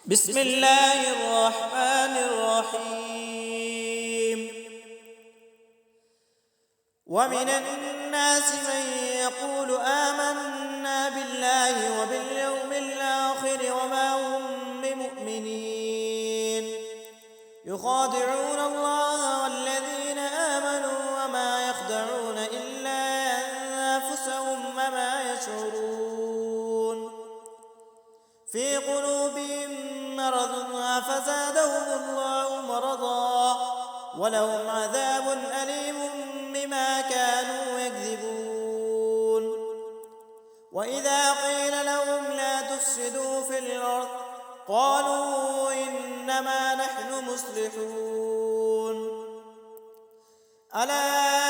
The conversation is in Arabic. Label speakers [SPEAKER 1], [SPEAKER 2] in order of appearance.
[SPEAKER 1] بسم الله الرحمن الرحيم ومن الناس من يقول آمنا بالله وباليوم الآخر وما هم بمؤمنين يخادعون الله والذين آمنوا وما يخدعون إلا أنفسهم وما يشعرون في قلوبهم مرض فزادهم الله مرضا ولهم عذاب أليم بما كانوا يكذبون وإذا قيل لهم لا تفسدوا في الأرض قالوا إنما نحن مصلحون ألا